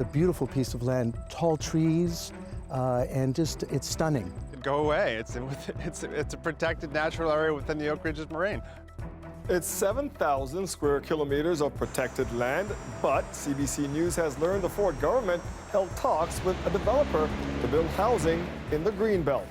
A beautiful piece of land, tall trees, and just, it's stunning. Go away. It's a protected natural area within the Oak Ridges Moraine. It's 7,000 square kilometers of protected land, but CBC News has learned the Ford government held talks with a developer to build housing in the Greenbelt.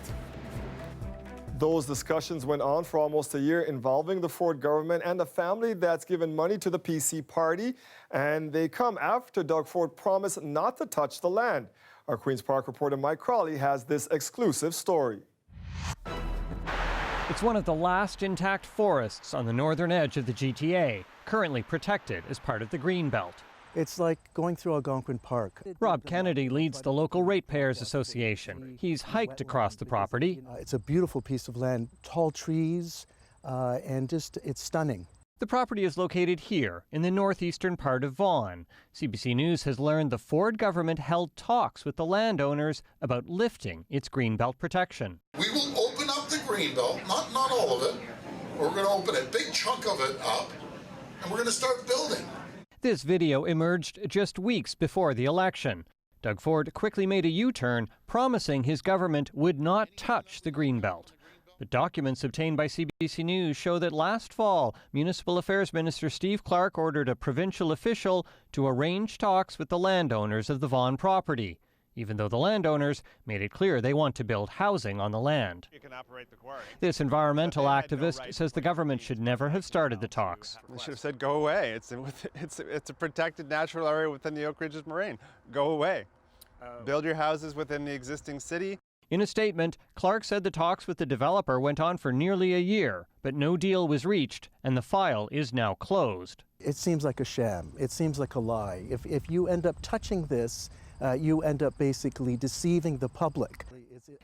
Those discussions went on for almost a year, involving the Ford government and a family that's given money to the PC party, and they come after Doug Ford promised not to touch the land. Our Queen's Park reporter Mike Crowley has this exclusive story. It's one of the last intact forests on the northern edge of the GTA, currently protected as part of the Greenbelt. It's like going through Algonquin Park. Rob Kennedy leads the local Ratepayers Association. He's hiked across the property. It's a beautiful piece of land, tall trees, and just, it's stunning. The property is located here in the northeastern part of Vaughan. CBC News has learned the Ford government held talks with the landowners about lifting its Greenbelt protection. We will open up the Greenbelt, not all of it. We're going to open a big chunk of it up, and we're going to start building. This video emerged just weeks before the election. Doug Ford quickly made a U-turn, promising his government would not touch the Greenbelt. But documents obtained by CBC News show that last fall, Municipal Affairs Minister Steve Clark ordered a provincial official to arrange talks with the landowners of the Vaughan property, even though the landowners made it clear they want to build housing on the land. This environmental activist says the government should never have started the talks. They should have said, go away. It's a protected natural area within the Oak Ridges Moraine. Go away. Build your houses within the existing city. In a statement, Clark said the talks with the developer went on for nearly a year, but no deal was reached, and the file is now closed. It seems like a sham. It seems like a lie. If you end up touching this, you end up basically deceiving the public.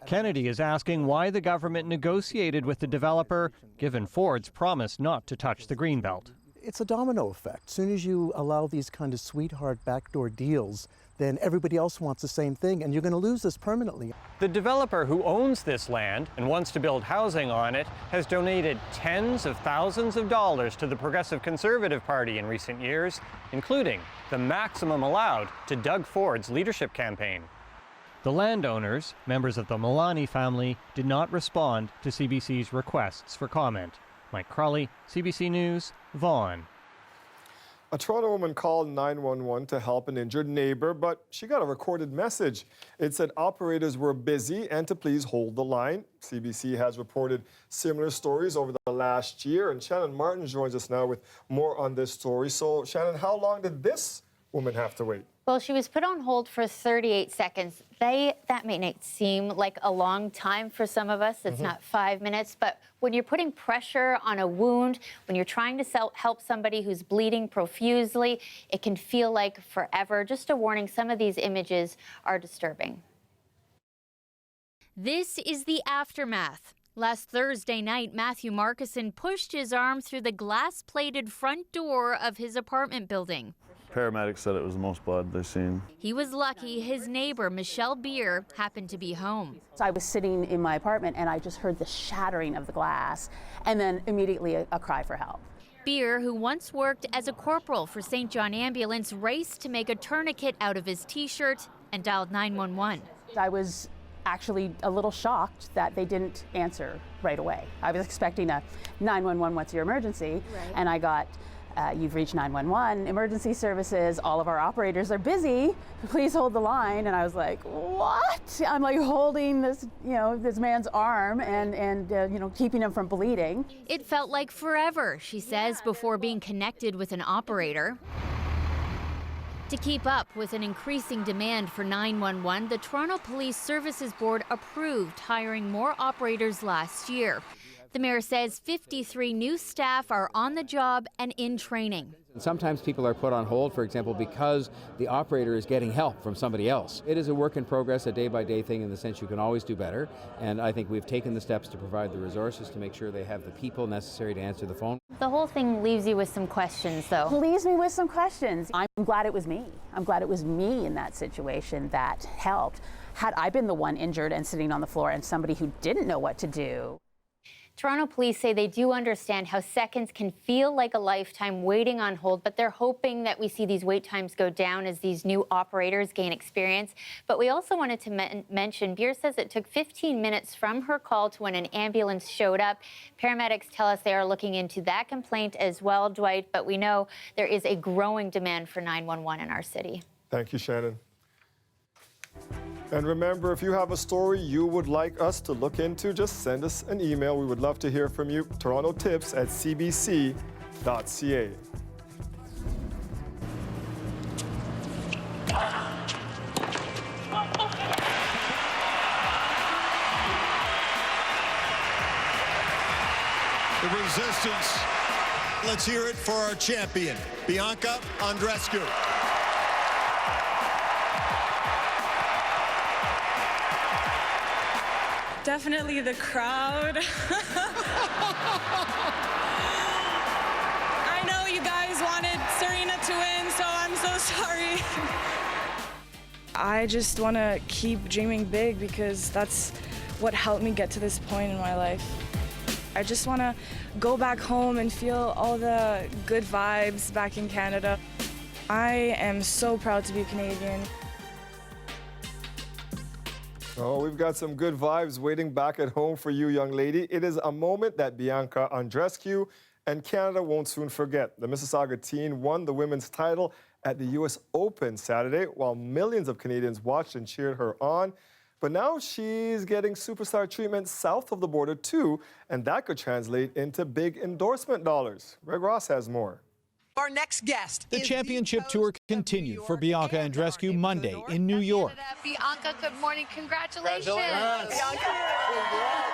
Kennedy is asking why the government negotiated with the developer, given Ford's promise not to touch the Greenbelt. It's a domino effect. As soon as you allow these kind of sweetheart backdoor deals, then everybody else wants the same thing, and you're going to lose this permanently. The developer who owns this land and wants to build housing on it has donated tens of thousands of dollars to the Progressive Conservative Party in recent years, including the maximum allowed to Doug Ford's leadership campaign. The landowners, members of the Milani family, did not respond to CBC's requests for comment. Mike Crowley, CBC News, Vaughan. A Toronto woman called 911 to help an injured neighbor, but she got a recorded message. It said operators were busy and to please hold the line. CBC has reported similar stories over the last year, and Shannon Martin joins us now with more on this story. So, Shannon, how long did this woman have to wait? Well, she was put on hold for 38 seconds. That may not seem like a long time for some of us. It's not 5 minutes, but when you're putting pressure on a wound, when you're trying to help somebody who's bleeding profusely, it can feel like forever. Just a warning, some of these images are disturbing. This is the aftermath. Last Thursday night, Matthew Markison pushed his arm through the glass-plated front door of his apartment building. Paramedics said it was the most blood they've seen. He was lucky his neighbor, Michelle Beer, happened to be home. So I was sitting in my apartment and I just heard the shattering of the glass and then immediately a cry for help. Beer, who once worked as a corporal for St. John Ambulance, raced to make a tourniquet out of his T-shirt and dialed 911. I was actually a little shocked that they didn't answer right away. I was expecting a 911, what's your emergency? Right. And I got, you've reached 911, emergency services, all of our operators are busy, please hold the line. And I was like, what? I'm like holding this, this man's arm and keeping him from bleeding. It felt like forever, she says, before being connected with an operator. To keep up with an increasing demand for 911, the Toronto Police Services Board approved hiring more operators last year. The mayor says 53 new staff are on the job and in training. Sometimes people are put on hold, for example, because the operator is getting help from somebody else. It is a work in progress, a day-by-day thing in the sense you can always do better. And I think we've taken the steps to provide the resources to make sure they have the people necessary to answer the phone. The whole thing leaves you with some questions, though. Leaves me with some questions. I'm glad it was me. I'm glad it was me in that situation that helped. Had I been the one injured and sitting on the floor and somebody who didn't know what to do. Toronto police say they do understand how seconds can feel like a lifetime waiting on hold, but they're hoping that we see these wait times go down as these new operators gain experience. But we also wanted to mention, Beer says it took 15 minutes from her call to when an ambulance showed up. Paramedics tell us they are looking into that complaint as well, Dwight, but we know there is a growing demand for 911 in our city. Thank you, Shannon. And remember, if you have a story you would like us to look into, just send us an email. We would love to hear from you. TorontoTips@cbc.ca. The resistance. Let's hear it for our champion, Bianca Andreescu. Definitely the crowd. I know you guys wanted Serena to win, so I'm so sorry. I just want to keep dreaming big because that's what helped me get to this point in my life. I just want to go back home and feel all the good vibes back in Canada. I am so proud to be Canadian. Oh, we've got some good vibes waiting back at home for you, young lady. It is a moment that Bianca Andreescu and Canada won't soon forget. The Mississauga teen won the women's title at the U.S. Open Saturday, while millions of Canadians watched and cheered her on. But now she's getting superstar treatment south of the border, too, and that could translate into big endorsement dollars. Greg Ross has more. Our next guest. The championship tour continued for Bianca Andreescu Monday in New York. Bianca, good morning. Congratulations.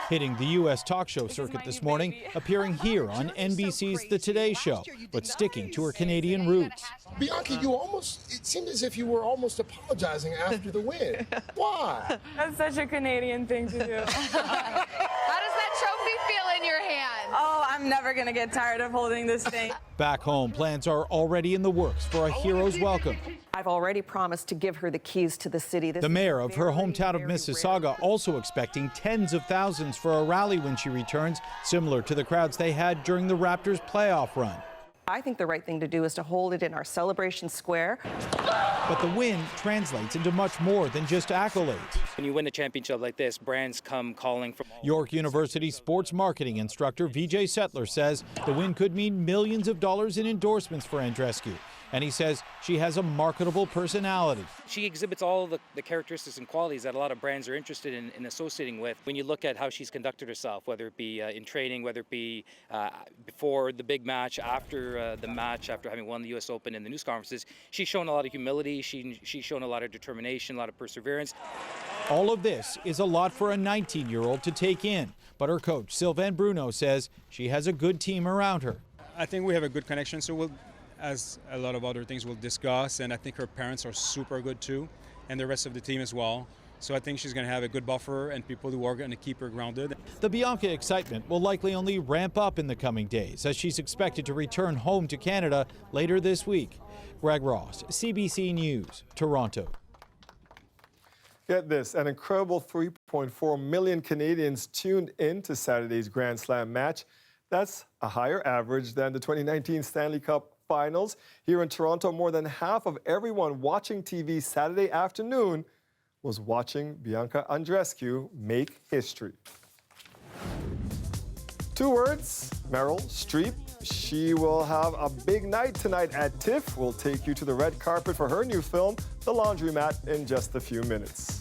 Hitting the U.S. talk show circuit this morning, appearing here on NBC's The Today Show, but sticking to her Canadian roots. Bianca, it seemed as if you were almost apologizing after the win. Why? That's such a Canadian thing to do. How does that trophy feel in your hand? Oh, I'm never going to get tired of holding this thing. Back home, plans are already in the works for a hero's welcome. I've already promised to give her the keys to the city. The mayor of her hometown of Mississauga also expecting tens of thousands for a rally when she returns, similar to the crowds they had during the Raptors playoff run. I think the right thing to do is to hold it in our celebration square. But the win translates into much more than just accolades. When you win a championship like this, brands come calling from York University sports marketing instructor Vijay Settler says the win could mean millions of dollars in endorsements for Andreescu. And he says she has a marketable personality. She exhibits all the characteristics and qualities that a lot of brands are interested in associating with. When you look at how she's conducted herself, whether it be in training, whether it be before the big match, after the match, after having won the U.S. Open and the news conferences, she's shown a lot of humility, she's shown a lot of determination, a lot of perseverance. All of this is a lot for a 19-year-old to take in, but her coach, Sylvain Bruno, says she has a good team around her. I think we have a good connection, so as a lot of other things we'll discuss, and I think her parents are super good too, and the rest of the team as well. So I think she's going to have a good buffer and people who are going to keep her grounded. The Bianca excitement will likely only ramp up in the coming days as she's expected to return home to Canada later this week. Greg Ross, CBC News, Toronto. Get this, an incredible 3.4 million Canadians tuned in to Saturday's Grand Slam match. That's a higher average than the 2019 Stanley Cup Finals. Here in Toronto, more than half of everyone watching TV Saturday afternoon was watching Bianca Andreescu make history. 2 words, Meryl Streep. She will have a big night tonight at TIFF. We'll take you to the red carpet for her new film, The Laundromat, in just a few minutes.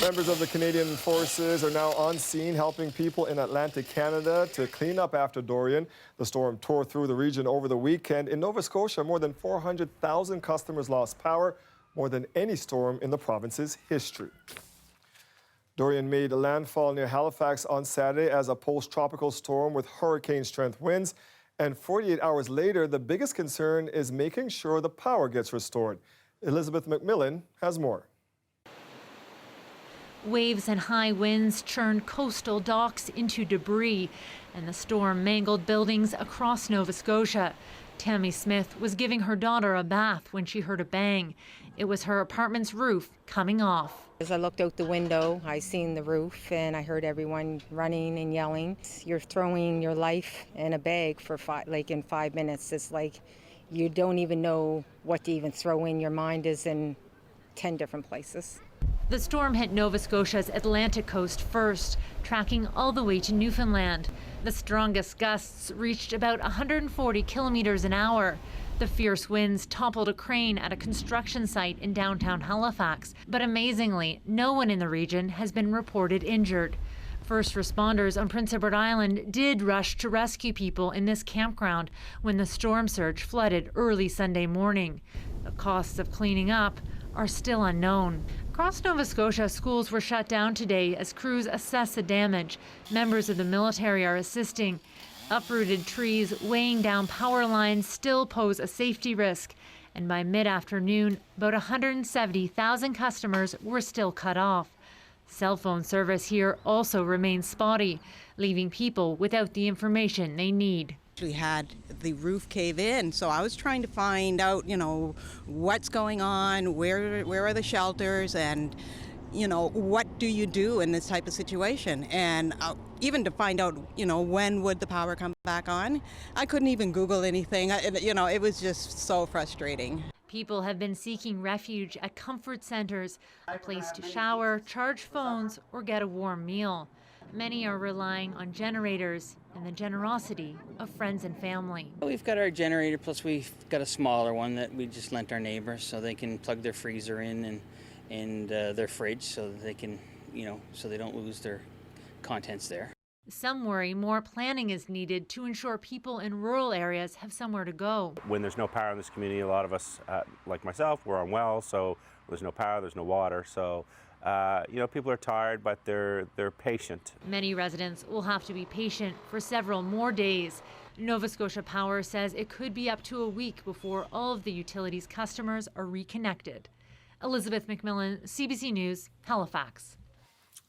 Members of the Canadian Forces are now on scene helping people in Atlantic Canada to clean up after Dorian. The storm tore through the region over the weekend. In Nova Scotia, more than 400,000 customers lost power, more than any storm in the province's history. Dorian made landfall near Halifax on Saturday as a post-tropical storm with hurricane-strength winds. And 48 hours later, the biggest concern is making sure the power gets restored. Elizabeth McMillan has more. Waves and high winds churned coastal docks into debris, and the storm mangled buildings across Nova Scotia. Tammy Smith was giving her daughter a bath when she heard a bang. It was her apartment's roof coming off. As I looked out the window, I seen the roof and I heard everyone running and yelling. You're throwing your life in a bag for in 5 minutes. It's like you don't even know what to even throw in. Your mind is in 10 different places. The storm hit Nova Scotia's Atlantic coast first, tracking all the way to Newfoundland. The strongest gusts reached about 140 kilometers an hour. The fierce winds toppled a crane at a construction site in downtown Halifax, but amazingly, no one in the region has been reported injured. First responders on Prince Edward Island did rush to rescue people in this campground when the storm surge flooded early Sunday morning. The costs of cleaning up are still unknown. Across Nova Scotia, schools were shut down today as crews assess the damage. Members of the military are assisting. Uprooted trees weighing down power lines still pose a safety risk. And by mid-afternoon, about 170,000 customers were still cut off. Cell phone service here also remains spotty, leaving people without the information they need. We had the roof cave in, so I was trying to find out, what's going on, where are the shelters, and, what do you do in this type of situation? And even to find out, when would the power come back on? I couldn't even Google anything. It was just so frustrating. People have been seeking refuge at comfort centers, a place to shower, charge phones, or get a warm meal. Many are relying on generators and the generosity of friends and family. We've got our generator, plus we've got a smaller one that we just lent our neighbors so they can plug their freezer in and their fridge so that they can, so they don't lose their contents there. Some worry more planning is needed to ensure people in rural areas have somewhere to go. When there's no power in this community, a lot of us, like myself, we're on wells, so there's no power, there's no water, so people are tired, but they're patient. Many residents will have to be patient for several more days. Nova Scotia Power says it could be up to a week before all of the utility's customers are reconnected. Elizabeth McMillan, CBC News, Halifax.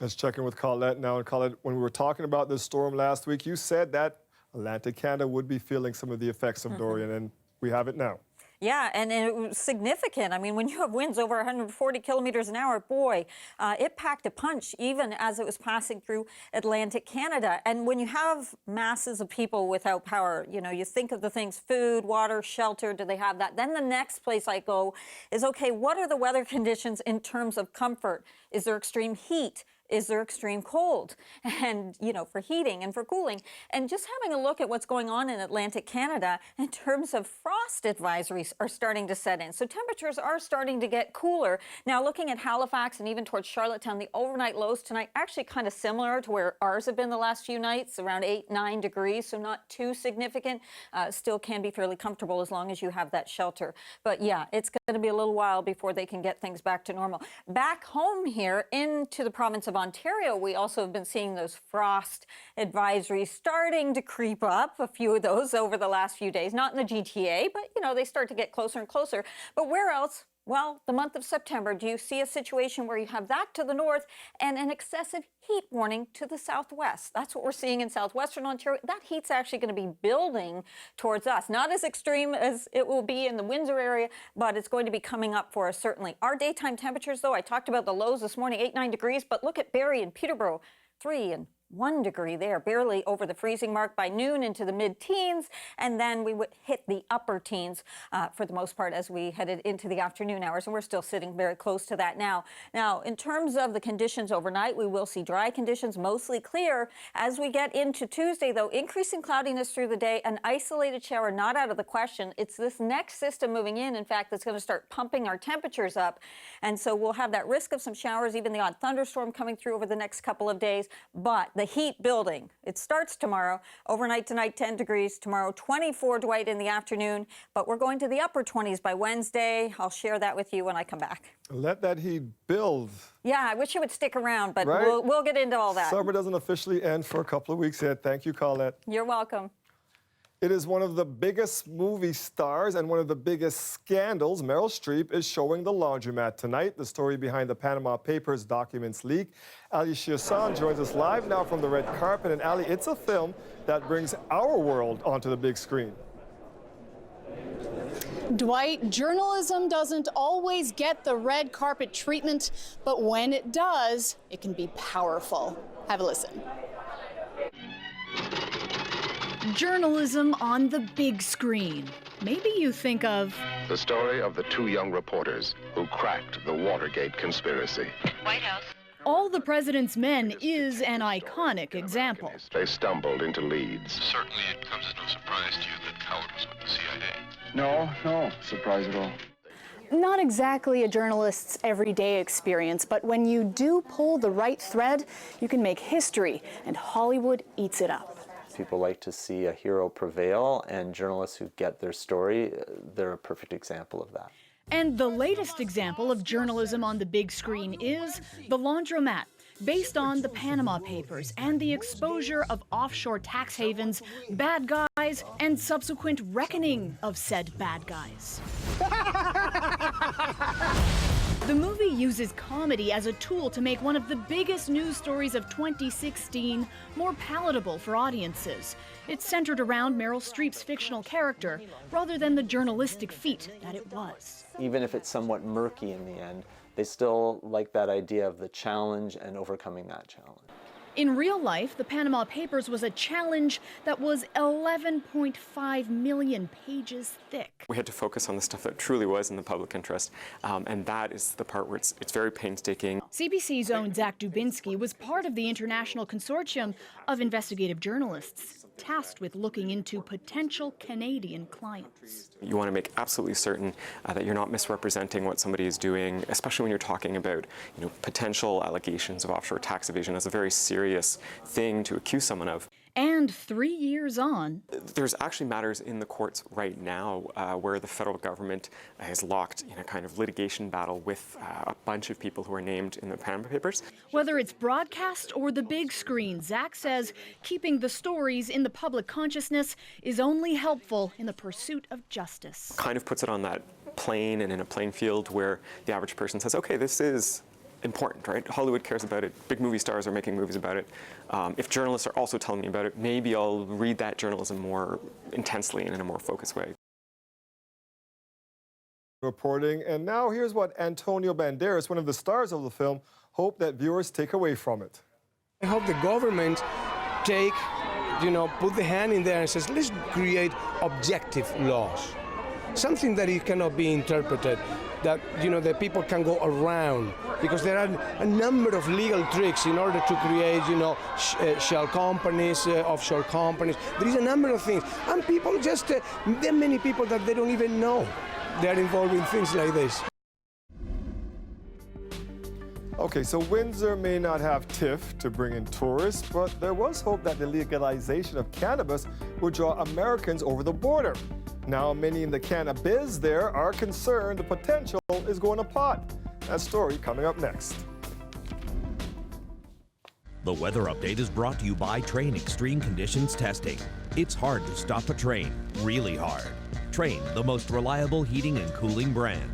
Let's check in with Colette now. And Colette, when we were talking about this storm last week, you said that Atlantic Canada would be feeling some of the effects of Dorian, and we have it now. Yeah, and it was significant. I mean, when you have winds over 140 kilometers an hour, boy, it packed a punch even as it was passing through Atlantic Canada. And when you have masses of people without power, you think of the things, food, water, shelter, do they have that? Then the next place I go is, okay, what are the weather conditions in terms of comfort? Is there extreme heat? Is there extreme cold? And, for heating and for cooling. And just having a look at what's going on in Atlantic Canada in terms of frost advisories are starting to set in. So temperatures are starting to get cooler. Now, looking at Halifax and even towards Charlottetown, the overnight lows tonight actually kind of similar to where ours have been the last few nights, around 8-9 degrees, so not too significant. Still can be fairly comfortable as long as you have that shelter. But yeah, it's going to be a little while before they can get things back to normal. Back home here into the province of Ontario, we also have been seeing those frost advisories starting to creep up, a few of those over the last few days, not in the GTA, but they start to get closer and closer. But where else? Well, the month of September, do you see a situation where you have that to the north and an excessive heat warning to the southwest? That's what we're seeing in southwestern Ontario. That heat's actually going to be building towards us. Not as extreme as it will be in the Windsor area, but it's going to be coming up for us, certainly. Our daytime temperatures, though, I talked about the lows this morning, 8-9 degrees, but look at Barrie and Peterborough, 3 and 1 degree there, barely over the freezing mark by noon into the mid-teens, and then we would hit the upper teens for the most part as we headed into the afternoon hours, and we're still sitting very close to that now. Now, in terms of the conditions overnight, we will see dry conditions, mostly clear. As we get into Tuesday, though, increasing cloudiness through the day, an isolated shower not out of the question. It's this next system moving in fact, that's going to start pumping our temperatures up, and so we'll have that risk of some showers, even the odd thunderstorm coming through over the next couple of days, but the heat building. It starts tomorrow. Overnight tonight, 10 degrees. Tomorrow, 24, Dwight, in the afternoon. But we're going to the upper 20s by Wednesday. I'll share that with you when I come back. Let that heat build. Yeah, I wish it would stick around, but right? we'll get into all that. Summer doesn't officially end for a couple of weeks yet. Thank you, Colette. You're welcome. It is one of the biggest movie stars and one of the biggest scandals. Meryl Streep is showing The Laundromat tonight. The story behind the Panama Papers documents leak. Ali Shahsan joins us live now from the red carpet. And Ali, it's a film that brings our world onto the big screen. Dwight, journalism doesn't always get the red carpet treatment, but when it does, it can be powerful. Have a listen. Journalism on the big screen. Maybe you think of the story of the two young reporters who cracked the Watergate conspiracy. White House. All the President's Men is an iconic example. They stumbled into leads. Certainly it comes as no surprise to you that Howard was with the CIA. No surprise at all. Not exactly a journalist's everyday experience, but when you do pull the right thread, you can make history, and Hollywood eats it up. People like to see a hero prevail, and journalists who get their story, they're a perfect example of that. And the latest example of journalism on the big screen is The Laundromat, based on the Panama Papers and the exposure of offshore tax havens, bad guys, and subsequent reckoning of said bad guys. The movie uses comedy as a tool to make one of the biggest news stories of 2016 more palatable for audiences. It's centered around Meryl Streep's fictional character rather than the journalistic feat that it was. Even if it's somewhat murky in the end, they still like that idea of the challenge and overcoming that challenge. In real life, the Panama Papers was a challenge that was 11.5 million pages thick. We had to focus on the stuff that truly was in the public interest, and that is the part where it's very painstaking. CBC's own Zach Dubinsky was part of the international consortium of investigative journalists tasked with looking into potential Canadian clients. You want to make absolutely certain that you're not misrepresenting what somebody is doing, especially when you're talking about, potential allegations of offshore tax evasion. That's a very serious thing to accuse someone of. And 3 years on, there's actually matters in the courts right now where the federal government is locked in a kind of litigation battle with a bunch of people who are named in the Panama Papers. Whether it's broadcast or the big screen, Zach says keeping the stories in the public consciousness is only helpful in the pursuit of justice. Kind of puts it on that plane and in a playing field where the average person says, okay, this is important, right? Hollywood cares about it. Big movie stars are making movies about it. If journalists are also telling me about it, maybe I'll read that journalism more intensely and in a more focused way. Reporting, and now here's what Antonio Banderas, one of the stars of the film, hoped that viewers take away from it. I hope the government put the hand in there and says, let's create objective laws. Something that it cannot be interpreted, that that people can go around, because there are a number of legal tricks in order to create shell companies, offshore companies. There is a number of things, and people just there are many people that they don't even know they're involved in things like this. Okay, so Windsor may not have TIFF to bring in tourists, but there was hope that the legalization of cannabis would draw Americans over the border. Now, many in the cannabis there are concerned the potential is going to pot. That story coming up next. The weather update is brought to you by Train Extreme Conditions Testing. It's hard to stop a train, really hard. Train, the most reliable heating and cooling brand.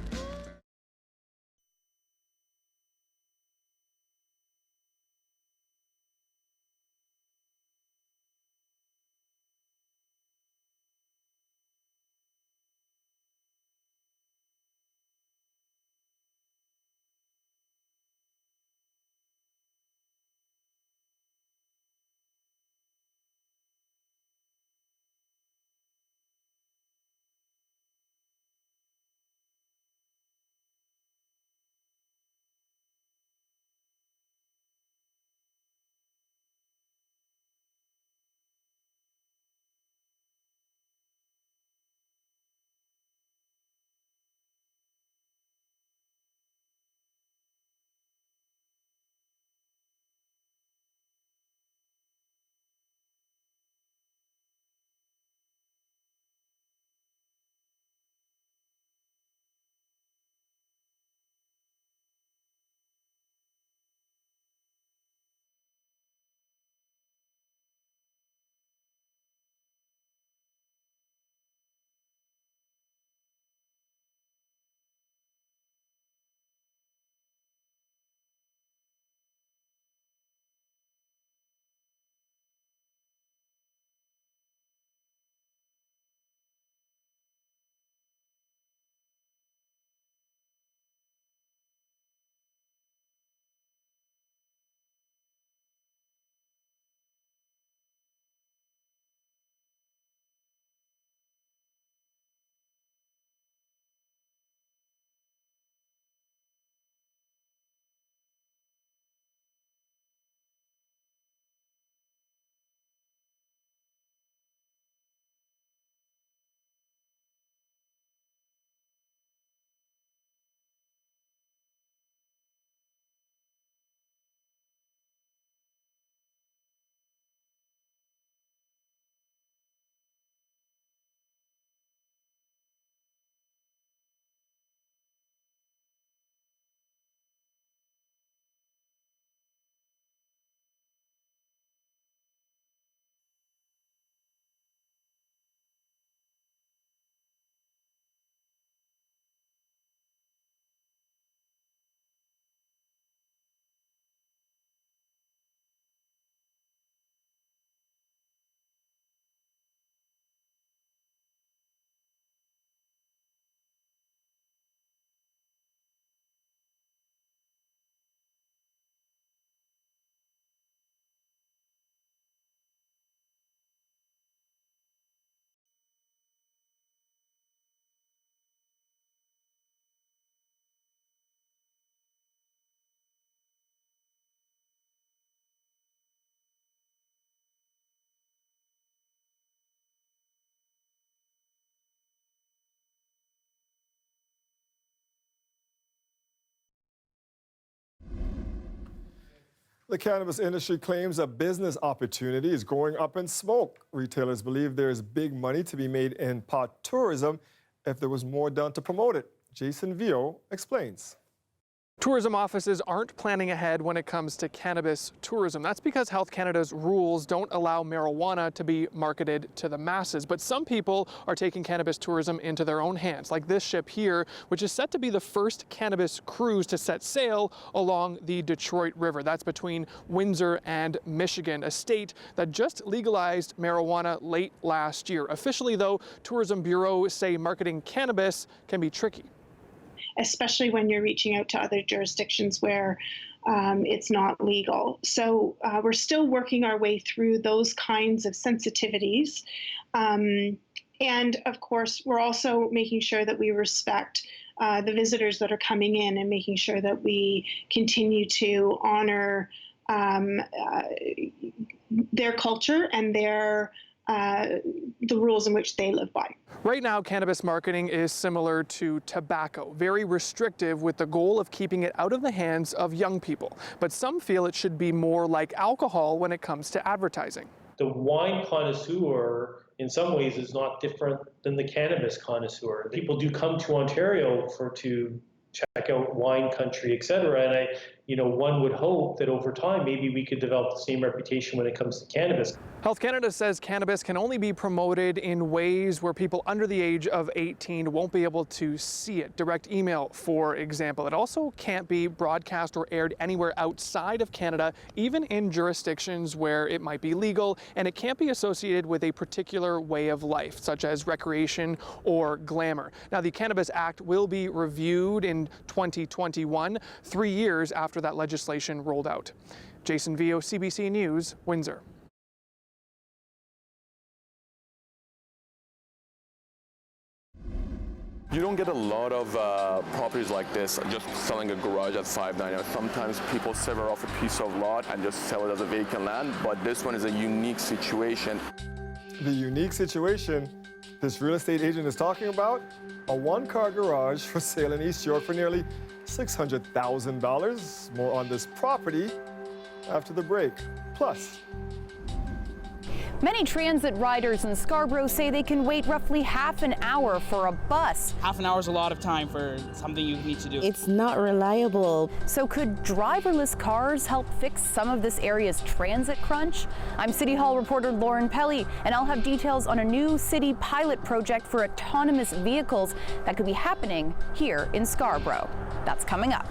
The cannabis industry claims a business opportunity is going up in smoke. Retailers believe there is big money to be made in pot tourism if there was more done to promote it. Jason Vio explains. Tourism offices aren't planning ahead when it comes to cannabis tourism. That's because Health Canada's rules don't allow marijuana to be marketed to the masses. But some people are taking cannabis tourism into their own hands, like this ship here, which is set to be the first cannabis cruise to set sail along the Detroit River. That's between Windsor and Michigan, a state that just legalized marijuana late last year. Officially, though, tourism bureaus say marketing cannabis can be tricky, especially when you're reaching out to other jurisdictions where it's not legal. So we're still working our way through those kinds of sensitivities. And of course, we're also making sure that we respect the visitors that are coming in and making sure that we continue to honor their culture and the rules in which they live by. Right now, cannabis marketing is similar to tobacco, very restrictive with the goal of keeping it out of the hands of young people. But some feel it should be more like alcohol when it comes to advertising. The wine connoisseur, in some ways, is not different than the cannabis connoisseur. People do come to Ontario to check out wine country, et cetera. And one would hope that over time, maybe we could develop the same reputation when it comes to cannabis. Health Canada says cannabis can only be promoted in ways where people under the age of 18 won't be able to see it. Direct email, for example. It also can't be broadcast or aired anywhere outside of Canada, even in jurisdictions where it might be legal, and it can't be associated with a particular way of life, such as recreation or glamour. Now, the Cannabis Act will be reviewed in 2021, 3 years after that legislation rolled out. Jason Vio, CBC News, Windsor. You don't get a lot of properties like this just selling a garage at $5.99. Sometimes people sever off a piece of lot and just sell it as a vacant land, but this one is a unique situation. The unique situation this real estate agent is talking about? A one-car garage for sale in East York for nearly $600,000. More on this property after the break. Plus, many transit riders in Scarborough say they can wait roughly half an hour for a bus. Half an hour is a lot of time for something you need to do. It's not reliable. So could driverless cars help fix some of this area's transit crunch? I'm City Hall reporter Lauren Pelly, and I'll have details on a new city pilot project for autonomous vehicles that could be happening here in Scarborough. That's coming up.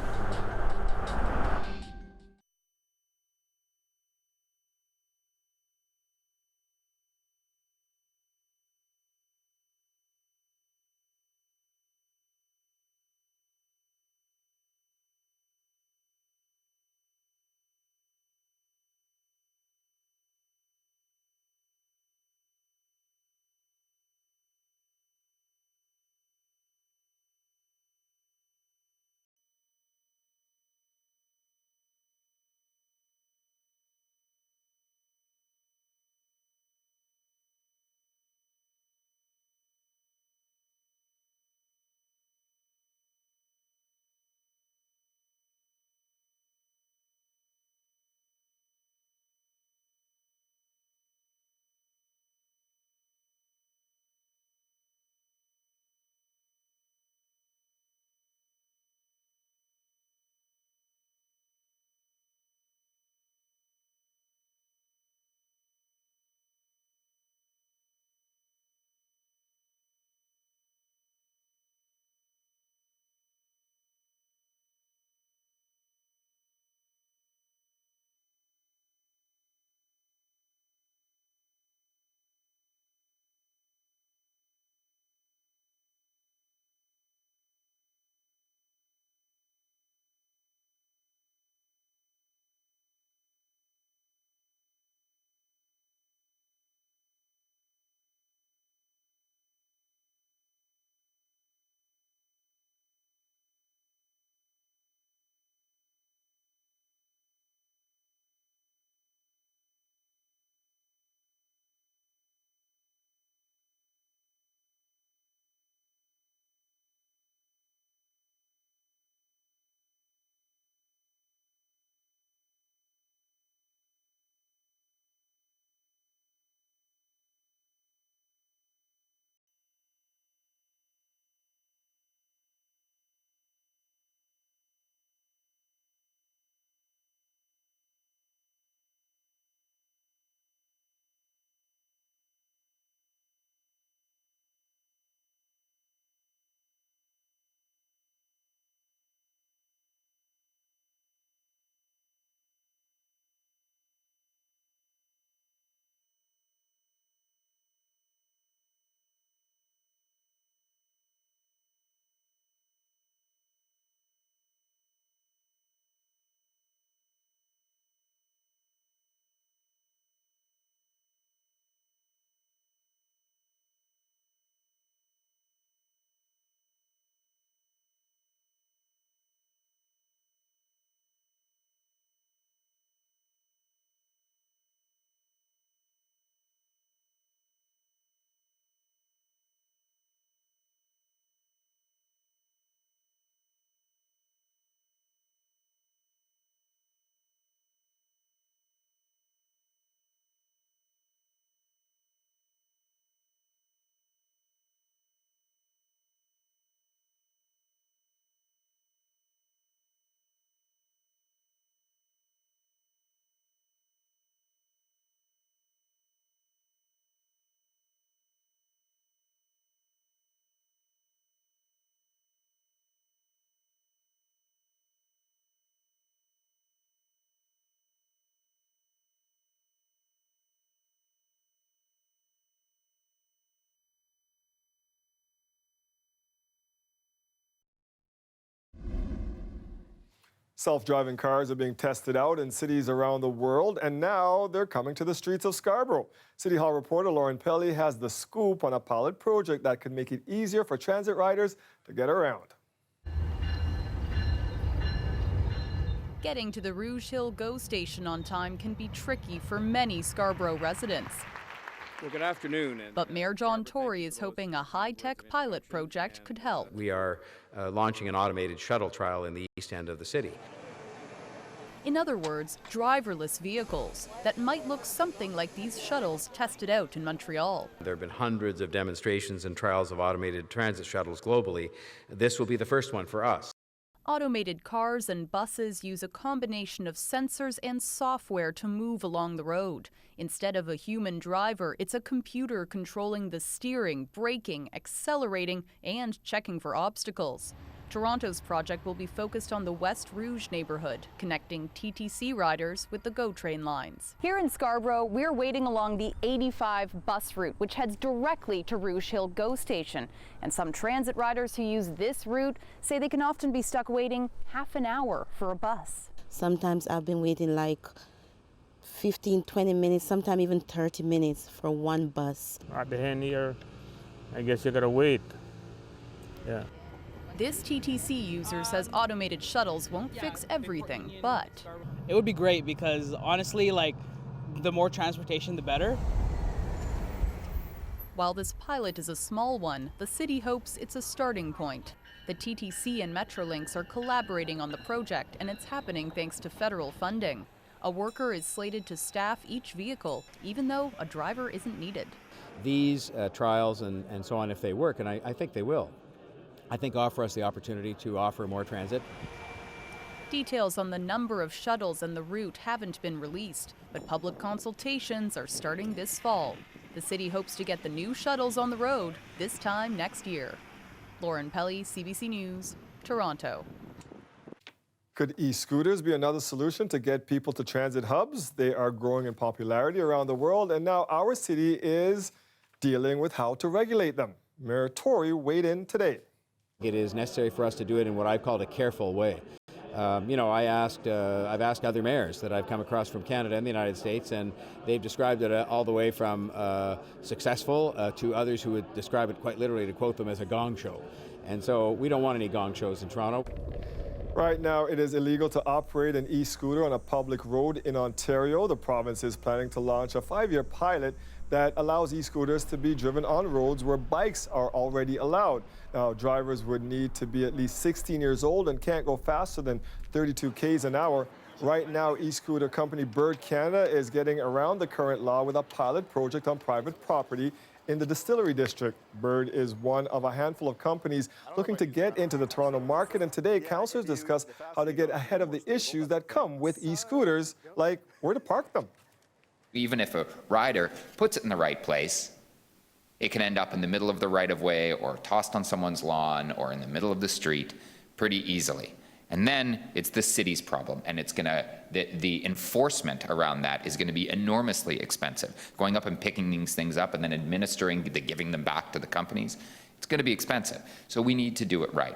Self-driving cars are being tested out in cities around the world, and now they're coming to the streets of Scarborough. City Hall reporter Lauren Pelly has the scoop on a pilot project that could make it easier for transit riders to get around. Getting to the Rouge Hill GO station on time can be tricky for many Scarborough residents. Well, good afternoon. But Mayor John Tory is hoping a high-tech pilot project could help. We are launching an automated shuttle trial in the east end of the city. In other words, driverless vehicles that might look something like these shuttles tested out in Montreal. There have been hundreds of demonstrations and trials of automated transit shuttles globally. This will be the first one for us. Automated cars and buses use a combination of sensors and software to move along the road. Instead of a human driver, it's a computer controlling the steering, braking, accelerating, and checking for obstacles. Toronto's project will be focused on the West Rouge neighborhood, connecting TTC riders with the GO train lines. Here in Scarborough, we're waiting along the 85 bus route, which heads directly to Rouge Hill GO station. And some transit riders who use this route say they can often be stuck waiting half an hour for a bus. Sometimes I've been waiting like 15, 20 minutes, sometimes even 30 minutes for one bus. At the end here, I guess you gotta wait. Yeah. This TTC user says automated shuttles won't fix everything, but It would be great because honestly, like, the more transportation, the better. while this pilot is a small one, the city hopes it's a starting point. The TTC and Metrolinx are collaborating on the project, and it's happening thanks to federal funding. A worker is slated to staff each vehicle, even though a driver isn't needed. These trials and so on, if they work, and I think they will, I think offer us the opportunity to offer more transit. Details on the number of shuttles and the route haven't been released, but public consultations are starting this fall. The city hopes to get the new shuttles on the road this time next year. Lauren Pelly, CBC News, Toronto. Could e-scooters be another solution to get people to transit hubs? They are growing in popularity around the world, and now our city is dealing with how to regulate them. Mayor Tory weighed in today. It is necessary for us to do it in what I've called a careful way. I've asked other mayors that I've come across from Canada and the United States, and they've described it all the way from successful to others who would describe it quite literally, to quote them, as a gong show. And so we don't want any gong shows in Toronto. Right now, it is illegal to operate an e-scooter on a public road in Ontario. The province is planning to launch a 5-year pilot that allows e-scooters to be driven on roads where bikes are already allowed. Now, drivers would need to be at least 16 years old and can't go faster than 32 km an hour. Right now, e-scooter company Bird Canada is getting around the current law with a pilot project on private property in the Distillery District. Bird is one of a handful of companies looking to get into the Toronto market, and today councillors discuss how to get ahead of the issues that come with e-scooters, like where to park them. Even if a rider puts it in the right place, it can end up in the middle of the right-of-way or tossed on someone's lawn or in the middle of the street pretty easily. And then it's the city's problem, and it's the enforcement around that is gonna be enormously expensive. Going up and picking these things up and then administering, giving them back to the companies, it's gonna be expensive. So we need to do it right.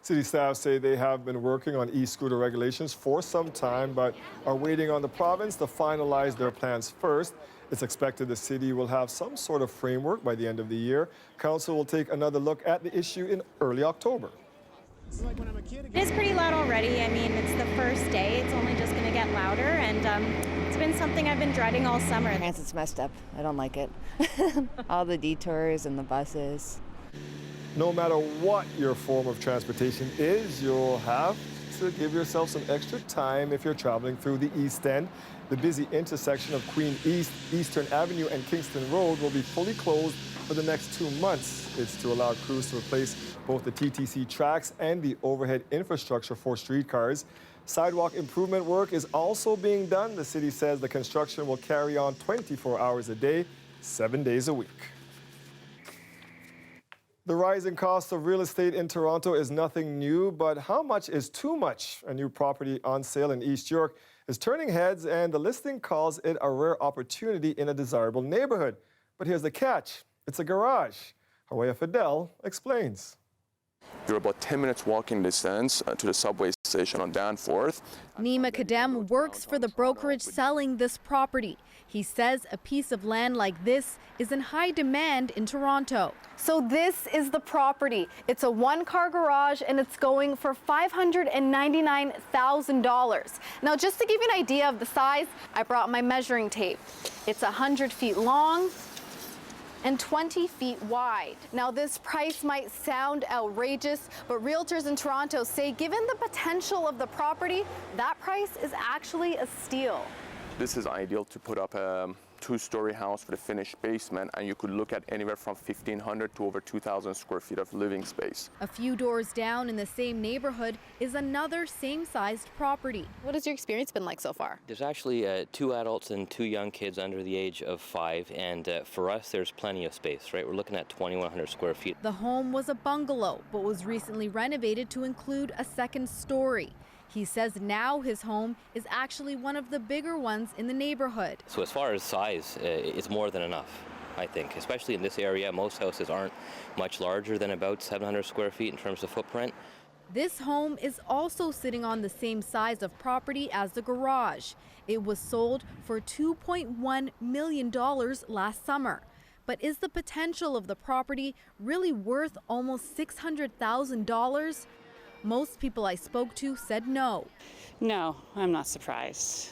City staff say they have been working on e-scooter regulations for some time, but are waiting on the province to finalize their plans first. It's expected the city will have some sort of framework by the end of the year. Council will take another look at the issue in early October. It is pretty loud already. I mean, it's the first day. It's only just going to get louder, and it's been something I've been dreading all summer. Transit's messed up. I don't like it. All the detours and the buses. No matter what your form of transportation is, you'll have to give yourself some extra time if you're traveling through the East End. The busy intersection of Queen East, Eastern Avenue, and Kingston Road will be fully closed for the next 2 months. It's to allow crews to replace both the TTC tracks and the overhead infrastructure for streetcars. Sidewalk improvement work is also being done. The city says the construction will carry on 24 hours a day, 7 days a week. The rising cost of real estate in Toronto is nothing new, but how much is too much? A new property on sale in East York is turning heads, and the listing calls it a rare opportunity in a desirable neighborhood. But here's the catch. It's a garage. Hawaii Fidel explains. You're about 10 minutes walking distance to the subway station on Danforth. Nima Kadem works for the brokerage selling this property. He says a piece of land like this is in high demand in Toronto. So this is the property. It's a one-car garage and it's going for $599,000. Now, just to give you an idea of the size, I brought my measuring tape. It's 100 feet long and 20 feet wide. Now, this price might sound outrageous, but realtors in Toronto say given the potential of the property, that price is actually a steal. This is ideal to put up a two-story house with a finished basement, and you could look at anywhere from 1,500 to over 2,000 square feet of living space. A few doors down in the same neighborhood is another same-sized property. What has your experience been like so far? There's actually 2 adults and 2 young kids under the age of 5, and for us, there's plenty of space, right? We're looking at 2,100 square feet. The home was a bungalow, but was recently renovated to include a second story. He says now his home is actually one of the bigger ones in the neighborhood. So as far as size, it's more than enough, I think. Especially in this area, most houses aren't much larger than about 700 square feet in terms of footprint. This home is also sitting on the same size of property as the garage. It was sold for $2.1 million last summer. But is the potential of the property really worth almost $600,000? Most people I spoke to said no. No, I'm not surprised.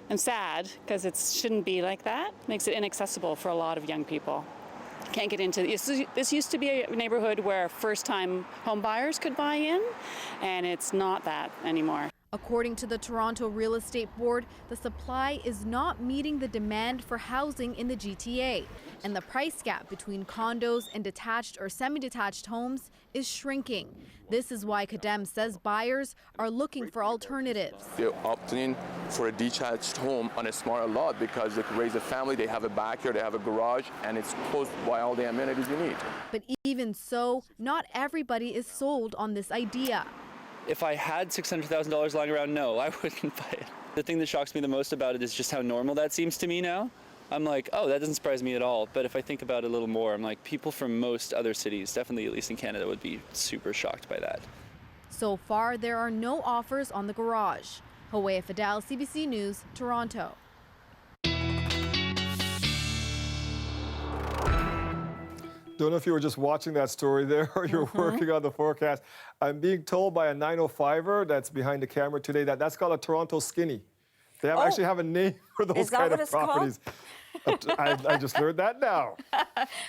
I'm sad because it shouldn't be like that. Makes it inaccessible for a lot of young people. Can't get into this. Used to be a neighborhood where first-time home buyers could buy in, and it's not that anymore. According to the Toronto Real Estate Board, the supply is not meeting the demand for housing in the GTA, and the price gap between condos and detached or semi-detached homes is shrinking. This is why Kadem says buyers are looking for alternatives. They're opting for a detached home on a smaller lot because they can raise a family, they have a backyard, they have a garage, and it's close by all the amenities you need. But even so, not everybody is sold on this idea. If I had $600,000 lying around, no, I wouldn't buy it. The thing that shocks me the most about it is just how normal that seems to me now. I'm like, oh, that doesn't surprise me at all. But if I think about it a little more, I'm like, people from most other cities, definitely at least in Canada, would be super shocked by that. So far, there are no offers on the garage. Hawaii Fidel, CBC News, Toronto. Don't know if you were just watching that story there or you're working on the forecast. I'm being told by a 905er that's behind the camera today that that's called a Toronto skinny. They actually have a name for those kind of properties. I just learned that now.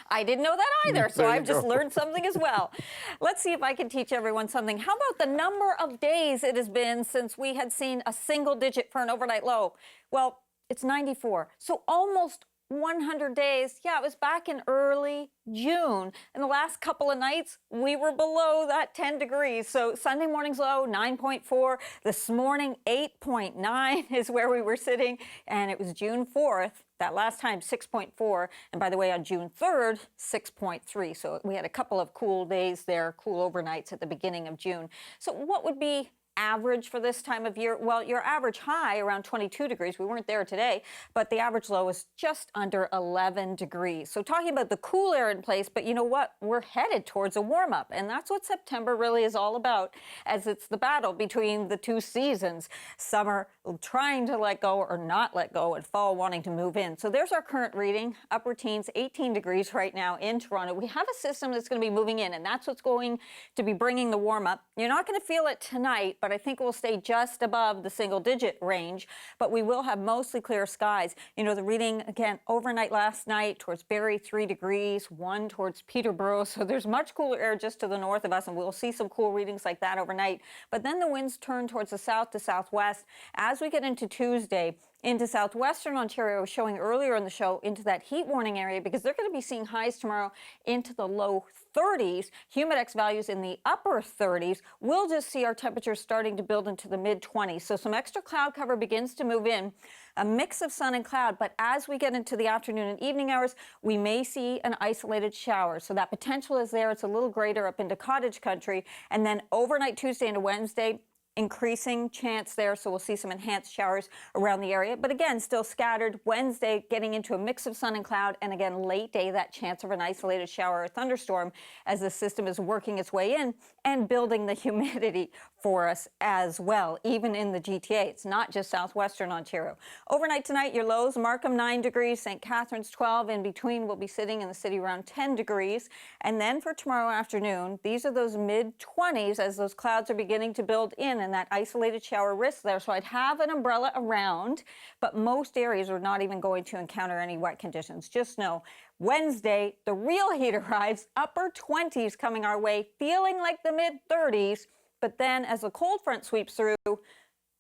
I didn't know that either, so I've just learned something as well. Let's see if I can teach everyone something. How about the number of days it has been since we had seen a single digit for an overnight low? Well, it's 94, so almost 100 days. Yeah, it was back in early June. In the last couple of nights, we were below that 10 degrees. So Sunday morning's low, 9.4. This morning, 8.9 is where we were sitting. And it was June 4th. That last time, 6.4. And by the way, on June 3rd, 6.3. So we had a couple of cool days there, cool overnights at the beginning of June. So what would be average for this time of year? Well, your average high around 22 degrees. We weren't there today, but the average low is just under 11 degrees. So talking about the cool air in place, but you know what? We're headed towards a warm up, and that's what September really is all about, as it's the battle between the two seasons. Summer trying to let go or not let go, and fall wanting to move in. So there's our current reading, upper teens, 18 degrees right now in Toronto. We have a system that's going to be moving in, and that's what's going to be bringing the warm up. You're not going to feel it tonight, but I think it will stay just above the single-digit range, but we will have mostly clear skies. You know, the reading, again, overnight last night towards Barrie, 3 degrees, 1 towards Peterborough, so there's much cooler air just to the north of us, and we'll see some cool readings like that overnight. But then the winds turn towards the south to southwest. As we get into Tuesday, into southwestern Ontario, showing earlier in the show, into that heat warning area, because they're going to be seeing highs tomorrow into the low 30s, humidex values in the upper 30s. We'll just see our temperatures starting to build into the mid-20s. So some extra cloud cover begins to move in, a mix of sun and cloud. But as we get into the afternoon and evening hours, we may see an isolated shower. So that potential is there. It's a little greater up into cottage country. And then overnight Tuesday into Wednesday, increasing chance there, so we'll see some enhanced showers around the area. But again, still scattered. Wednesday, getting into a mix of sun and cloud, and again, late day, that chance of an isolated shower or thunderstorm as the system is working its way in and building the humidity for us as well, even in the GTA. It's not just southwestern Ontario. Overnight tonight, your lows, Markham 9 degrees, St. Catharines 12. In between, we'll be sitting in the city around 10 degrees. And then for tomorrow afternoon, these are those mid-20s as those clouds are beginning to build in and that isolated shower risk there. So I'd have an umbrella around, but most areas are not even going to encounter any wet conditions. Just know Wednesday, the real heat arrives, upper 20s coming our way, feeling like the mid-30s. But then as the cold front sweeps through,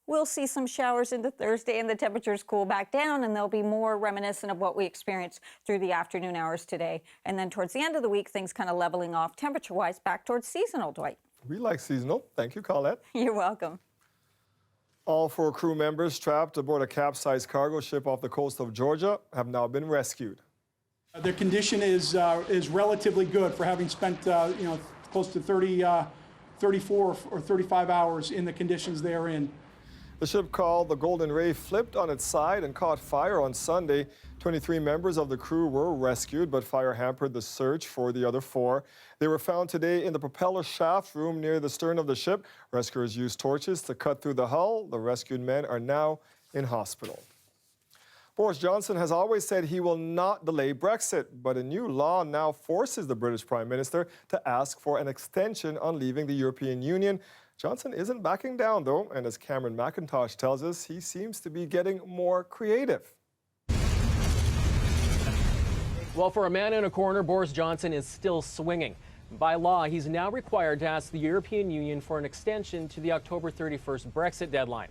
we'll see some showers into Thursday and the temperatures cool back down, and they'll be more reminiscent of what we experienced through the afternoon hours today. And then towards the end of the week, things kind of leveling off temperature-wise back towards seasonal, Dwight. We like seasonal. Thank you, Colette. You're welcome. All 4 crew members trapped aboard a capsized cargo ship off the coast of Georgia have now been rescued. Their condition is relatively good for having spent close to 34 or 35 hours in the conditions they are in. The ship called the Golden Ray flipped on its side and caught fire on Sunday. 23 members of the crew were rescued, but fire hampered the search for the other 4. They were found today in the propeller shaft room near the stern of the ship. Rescuers used torches to cut through the hull. The rescued men are now in hospital. Boris Johnson has always said he will not delay Brexit, but a new law now forces the British Prime Minister to ask for an extension on leaving the European Union. Johnson isn't backing down, though, and as Cameron McIntosh tells us, he seems to be getting more creative. Well, for a man in a corner, Boris Johnson is still swinging. By law, he's now required to ask the European Union for an extension to the October 31st Brexit deadline.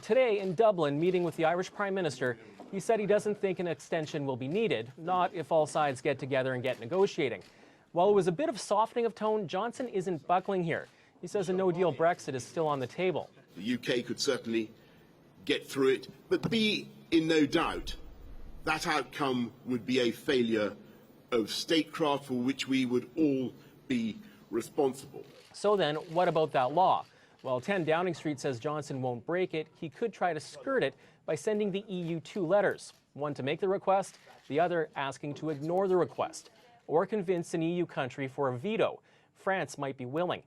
Today in Dublin, meeting with the Irish Prime Minister, he said he doesn't think an extension will be needed, not if all sides get together and get negotiating. While it was a bit of softening of tone, Johnson isn't buckling here. He says a no-deal Brexit is still on the table. The UK could certainly get through it, but be in no doubt that outcome would be a failure of statecraft for which we would all be responsible. So then, what about that law? Well, 10 Downing Street says Johnson won't break it. He could try to skirt it by sending the EU 2 letters, one to make the request, the other asking to ignore the request, or convince an EU country for a veto. France might be willing.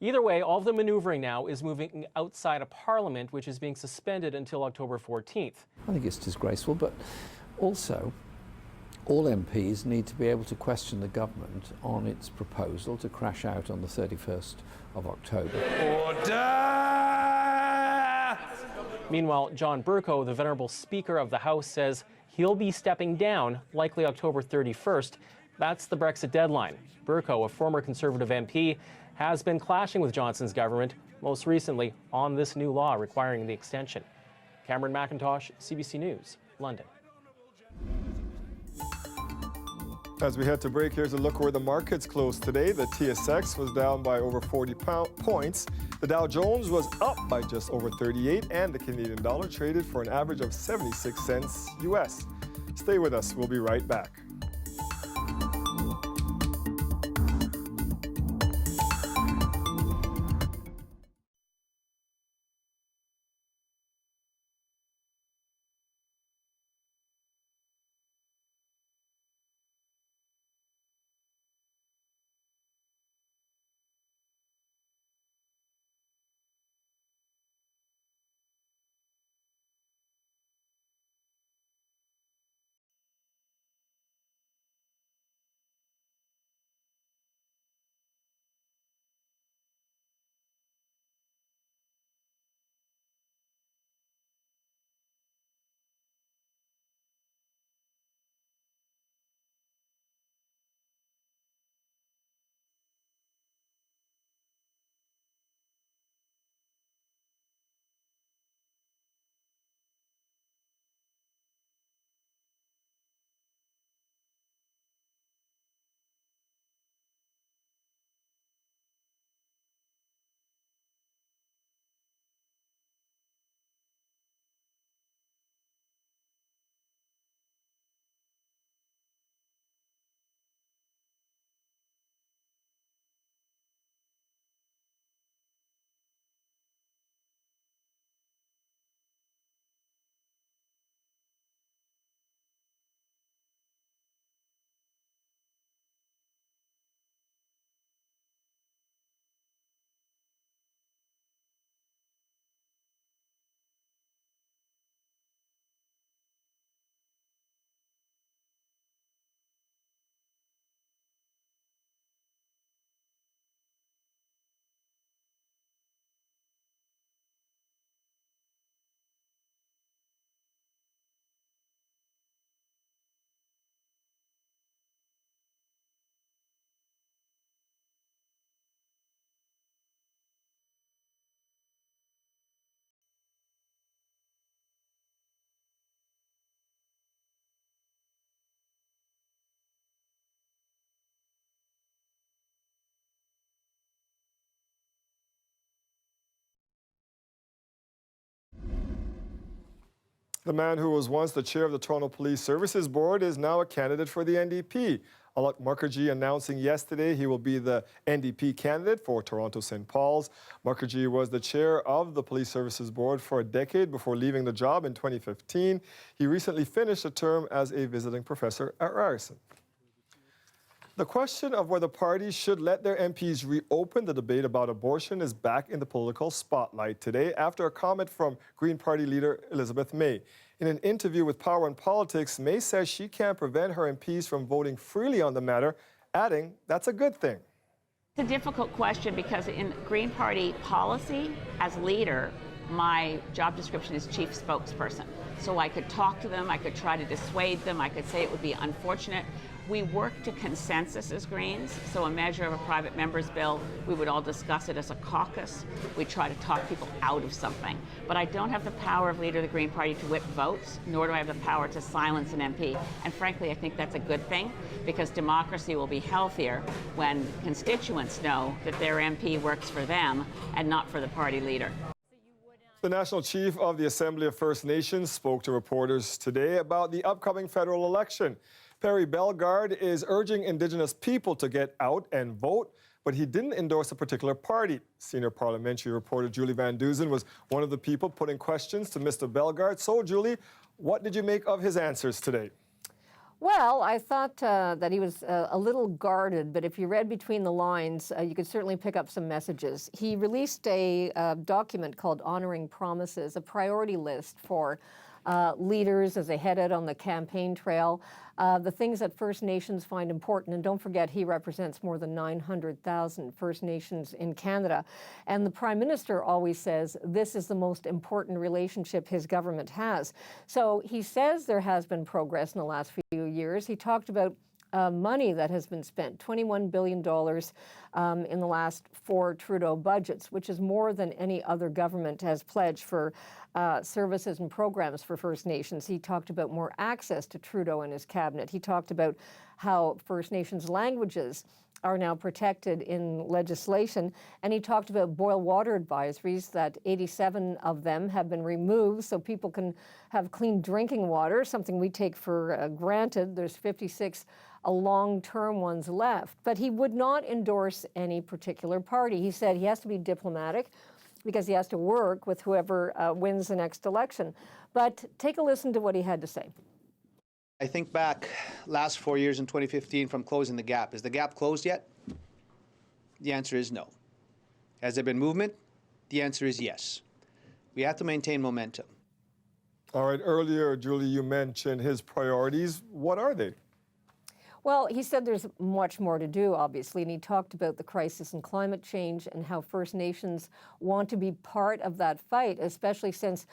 Either way, all of the maneuvering now is moving outside of Parliament, which is being suspended until October 14th. I think it's disgraceful, but also all MPs need to be able to question the government on its proposal to crash out on the 31st of October. Order! Meanwhile, John Bercow, the venerable Speaker of the House, says he'll be stepping down, likely October 31st. That's the Brexit deadline. Bercow, a former Conservative MP, has been clashing with Johnson's government, most recently on this new law requiring the extension. Cameron McIntosh, CBC News, London. As we head to break, here's a look where the markets closed today. The TSX was down by over 40 points. The Dow Jones was up by just over 38, and the Canadian dollar traded for an average of 76 cents US. Stay with us. We'll be right back. The man who was once the chair of the Toronto Police Services Board is now a candidate for the NDP. Alok Mukherjee announcing yesterday he will be the NDP candidate for Toronto St. Paul's. Mukherjee was the chair of the Police Services Board for a decade before leaving the job in 2015. He recently finished a term as a visiting professor at Ryerson. The question of whether parties should let their MPs reopen the debate about abortion is back in the political spotlight today after a comment from Green Party leader Elizabeth May. In an interview with Power and Politics, May says she can't prevent her MPs from voting freely on the matter, adding that's a good thing. It's a difficult question because in Green Party policy, as leader, my job description is chief spokesperson. So I could talk to them, I could try to dissuade them, I could say it would be unfortunate. We work to consensus as Greens, so a measure of a private member's bill, we would all discuss it as a caucus. We try to talk people out of something. But I don't have the power of leader of the Green Party to whip votes, nor do I have the power to silence an MP. And frankly, I think that's a good thing, because democracy will be healthier when constituents know that their MP works for them and not for the party leader. The National Chief of the Assembly of First Nations spoke to reporters today about the upcoming federal election. Perry Bellegarde is urging Indigenous people to get out and vote, but he didn't endorse a particular party. Senior parliamentary reporter Julie Van Duzen was one of the people putting questions to Mr. Bellegarde. So, Julie, what did you make of his answers today? Well, I thought that he was a little guarded, but if you read between the lines, you could certainly pick up some messages. He released a document called Honoring Promises, a priority list for leaders as they head out on the campaign trail, the things that First Nations find important. And don't forget, he represents more than 900,000 First Nations in Canada. And the Prime Minister always says this is the most important relationship his government has. So he says there has been progress in the last few years. He talked about money that has been spent, $21 billion in the last 4 Trudeau budgets, which is more than any other government has pledged for services and programs for First Nations. He talked about more access to Trudeau and his cabinet. He talked about how First Nations languages are now protected in legislation. And he talked about boil water advisories, that 87 of them have been removed so people can have clean drinking water, something we take for granted. There's 56 long-term ones left. But he would not endorse any particular party. He said he has to be diplomatic because he has to work with whoever wins the next election. But take a listen to what he had to say. I think back last 4 years in 2015 from closing the gap. Is the gap closed yet? The answer is no. Has there been movement? The answer is yes. We have to maintain momentum. All right, earlier, Julie, you mentioned his priorities. What are they? Well, he said there's much more to do, obviously, and he talked about the crisis in climate change and how First Nations want to be part of that fight, especially since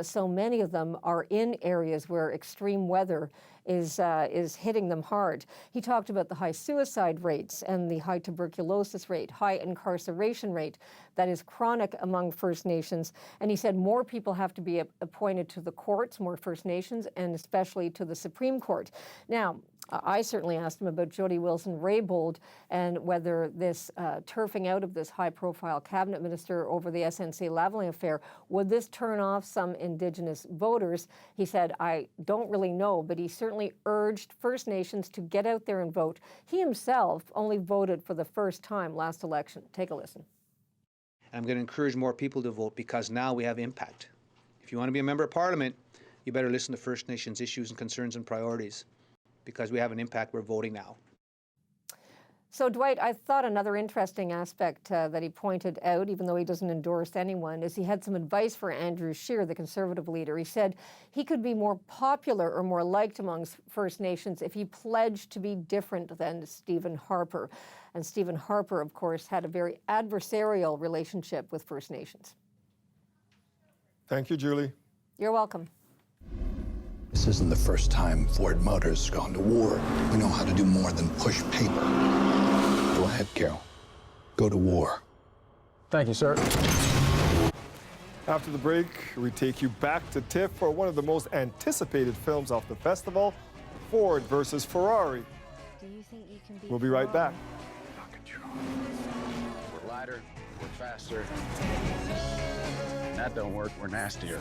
so many of them are in areas where extreme weather is hitting them hard. He talked about the high suicide rates and the high tuberculosis rate, high incarceration rate that is chronic among First Nations. And he said more people have to be appointed to the courts, more First Nations, and especially to the Supreme Court. Now, I certainly asked him about Jody Wilson-Raybould and whether this turfing out of this high-profile cabinet minister over the SNC-Lavalin affair, would this turn off some Indigenous voters? He said, I don't really know, but he certainly urged First Nations to get out there and vote. He himself only voted for the first time last election. Take a listen. I'm going to encourage more people to vote because now we have impact. If you want to be a member of Parliament, you better listen to First Nations issues and concerns and priorities, because we have an impact. We're voting now. So, Dwight, I thought another interesting aspect that he pointed out, even though he doesn't endorse anyone, is he had some advice for Andrew Scheer, the Conservative leader. He said he could be more popular or more liked amongst First Nations if he pledged to be different than Stephen Harper. And Stephen Harper, of course, had a very adversarial relationship with First Nations. Thank you, Julie. You're welcome. This isn't the first time Ford Motors has gone to war. We know how to do more than push paper. Go ahead, Carol. Go to war. Thank you, sir. After the break, we take you back to TIFF for one of the most anticipated films of the festival, Ford versus Ferrari. Do you think you can be We'll be right back. We're lighter, we're faster. When that don't work, we're nastier.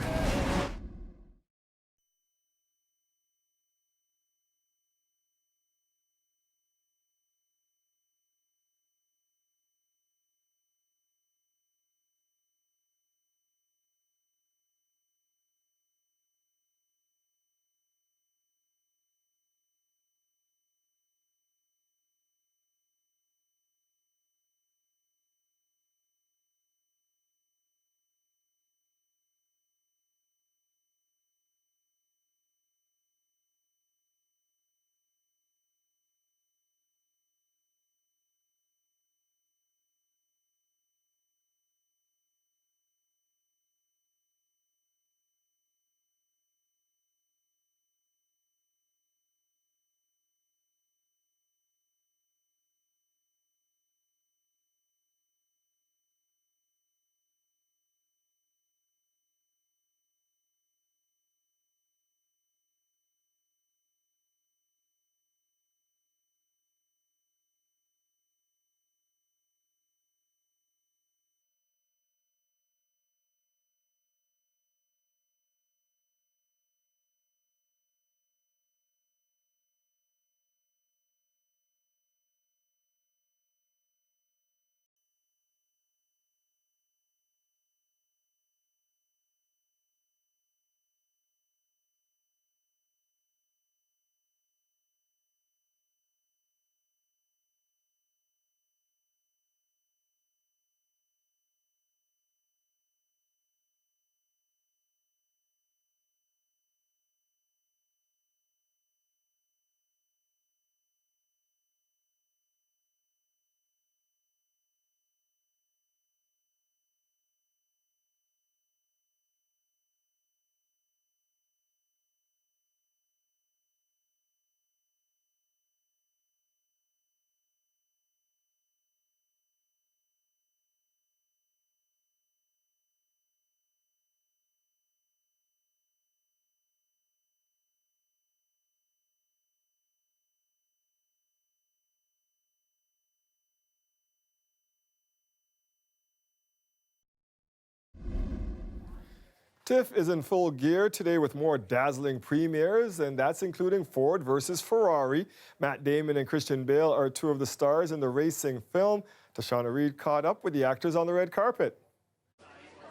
TIFF is in full gear today with more dazzling premieres, and that's including Ford versus Ferrari. Matt Damon and Christian Bale are two of the stars in the racing film. Tashana Reed caught up with the actors on the red carpet.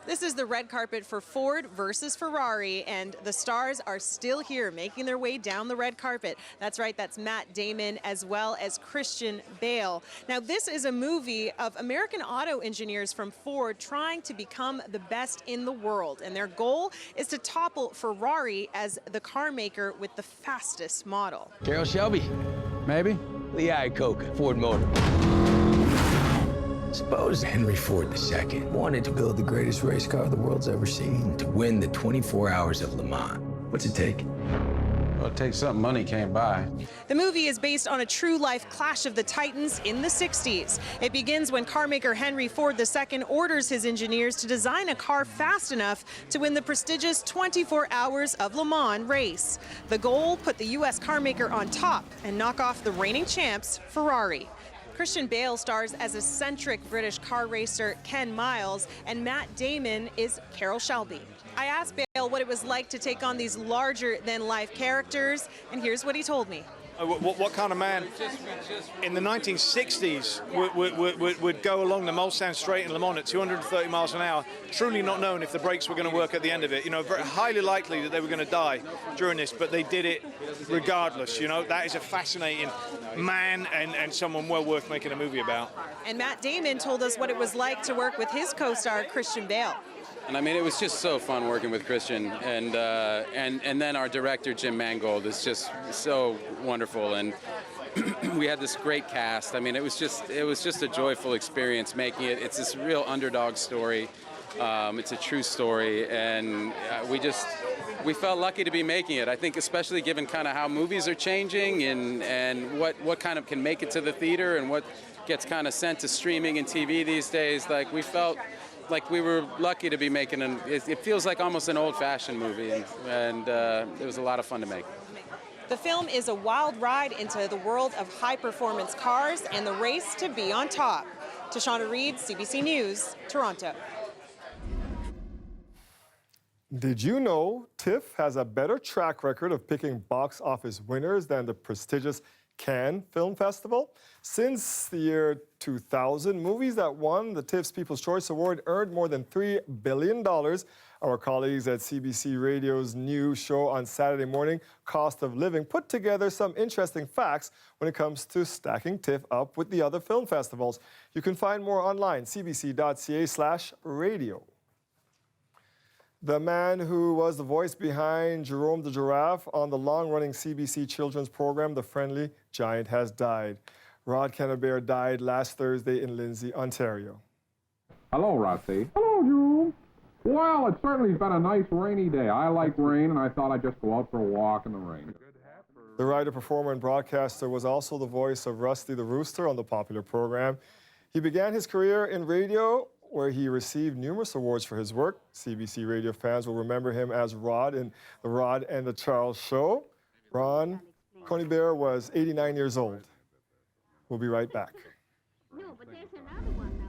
This is the red carpet for Ford versus Ferrari, and the stars are still here making their way down the red carpet. That's right, that's Matt Damon as well as Christian Bale. Now, this is a movie of American auto engineers from Ford trying to become the best in the world, and their goal is to topple Ferrari as the car maker with the fastest model. Carroll Shelby, maybe? Lee Iacocca, Ford Motor. Suppose Henry Ford II wanted to build the greatest race car the world's ever seen to win the 24 Hours of Le Mans. What's it take? Well, it takes something money can't buy. The movie is based on a true-life clash of the titans in the 60s. It begins when carmaker Henry Ford II orders his engineers to design a car fast enough to win the prestigious 24 Hours of Le Mans race. The goal, put the U.S. carmaker on top and knock off the reigning champs, Ferrari. Christian Bale stars as eccentric British car racer Ken Miles, and Matt Damon is Carroll Shelby. I asked Bale what it was like to take on these larger-than-life characters, and here's what he told me. What kind of man in the 1960s would go along the Mulsanne Straight in Le Mans at 230 miles an hour, truly not knowing if the brakes were going to work at the end of it? You know, very highly likely that they were going to die during this, but they did it regardless. You know, that is a fascinating man and someone well worth making a movie about. And Matt Damon told us what it was like to work with his co-star Christian Bale. And I mean, it was just so fun working with Christian, and then our director Jim Mangold is just so wonderful, and we had this great cast. I mean, it was just a joyful experience making it. It's this real underdog story. It's a true story, and we felt lucky to be making it. I think especially given kind of how movies are changing and what kind of can make it to the theater and what gets kind of sent to streaming and TV these days. Like, we felt like we were lucky to be making it feels like almost an old-fashioned movie, and it was a lot of fun to make. The film is a wild ride into the world of high-performance cars and the race to be on top. Tashana Reed, CBC News, Toronto. Did you know TIFF has a better track record of picking box office winners than the prestigious Cannes Film Festival? Since the year 2000, movies that won the TIFF's People's Choice Award earned more than $3 billion. Our colleagues at CBC Radio's new show on Saturday morning, Cost of Living, put together some interesting facts when it comes to stacking TIFF up with the other film festivals. You can find more online, cbc.ca/radio. The man who was the voice behind Jerome the Giraffe on the long-running CBC children's program, The Friendly Giant, has died. Rod Kennebear died last Thursday in Lindsay, Ontario. Hello, Rusty. Hello, Jerome. Well, it certainly has been a nice rainy day. I like rain, and I thought I'd just go out for a walk in the rain. The writer, performer, and broadcaster was also the voice of Rusty the Rooster on the popular program. He began his career in radio, where he received numerous awards for his work. CBC Radio fans will remember him as Rod in The Rod and the Charles Show. Ron Coneybear was 89 years old. We'll be right back. No, but there's another one now.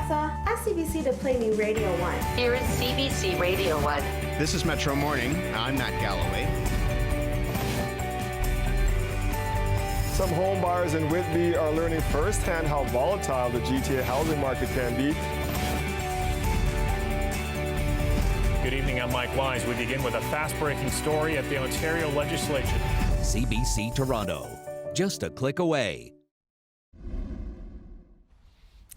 Alexa, ask CBC to play me Radio 1. Here is CBC Radio 1. This is Metro Morning. I'm Matt Galloway. Some home buyers in Whitby are learning firsthand how volatile the GTA housing market can be. Good evening, I'm Mike Wise. We begin with a fast-breaking story at the Ontario Legislature. CBC Toronto, just a click away.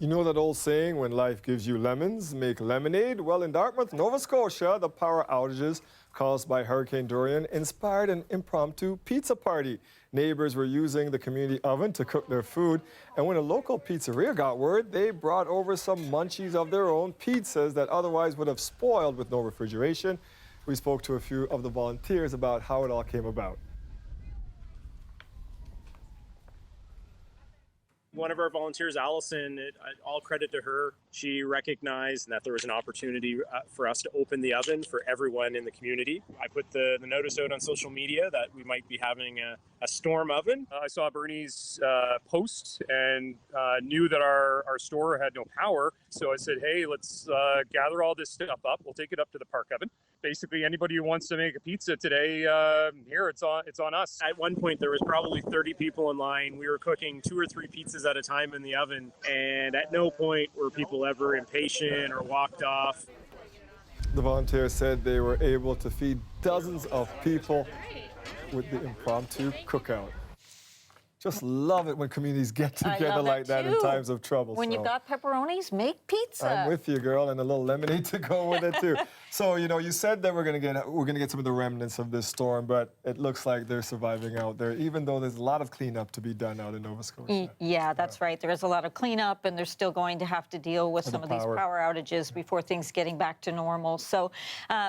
You know that old saying, when life gives you lemons, make lemonade? Well, in Dartmouth, Nova Scotia, the power outages caused by Hurricane Dorian inspired an impromptu pizza party. Neighbors were using the community oven to cook their food, and when a local pizzeria got word, they brought over some munchies of their own, pizzas that otherwise would have spoiled with no refrigeration. We spoke to a few of the volunteers about how it all came about. One of our volunteers, Allison, all credit to her. She recognized that there was an opportunity for us to open the oven for everyone in the community. I put the notice out on social media that we might be having a storm oven. I saw Bernie's post and knew that our store had no power. So I said, hey, let's gather all this stuff up. We'll take it up to the park oven. Basically, anybody who wants to make a pizza today, here, it's on us. At one point, there was probably 30 people in line. We were cooking 2 or 3 pizzas at a time in the oven, and at no point were people ever impatient or walked off. The volunteers said they were able to feed dozens of people with the impromptu cookout. Just love it when communities get together like that in times of trouble. When you've got pepperonis, make pizza. I'm with you, girl, and a little lemonade to go with it too. So, you know, you said that we're gonna get some of the remnants of this storm, but it looks like they're surviving out there, even though there's a lot of cleanup to be done out in Nova Scotia. Yeah, that's right. There is a lot of cleanup, and they're still going to have to deal with some of these power outages before things getting back to normal. So,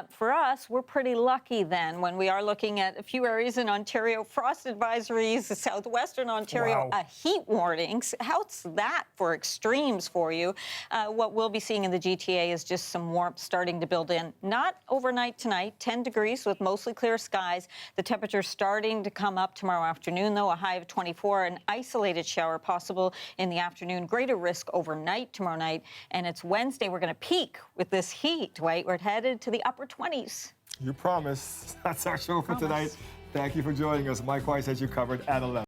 for us, we're pretty lucky then when we are looking at a few areas in Ontario, frost advisories, southwestern Ontario, heat warnings. How's that for extremes for you? What we'll be seeing in the GTA is just some warmth starting to build in. Not overnight tonight, 10 degrees with mostly clear skies. The temperature starting to come up tomorrow afternoon, though, a high of 24. An isolated shower possible in the afternoon. Greater risk overnight tomorrow night. And it's Wednesday. We're going to peak with this heat, right? We're headed to the upper 20s. You promised. That's our show for tonight. Thank you for joining us. Mike Weiss has you covered at 11.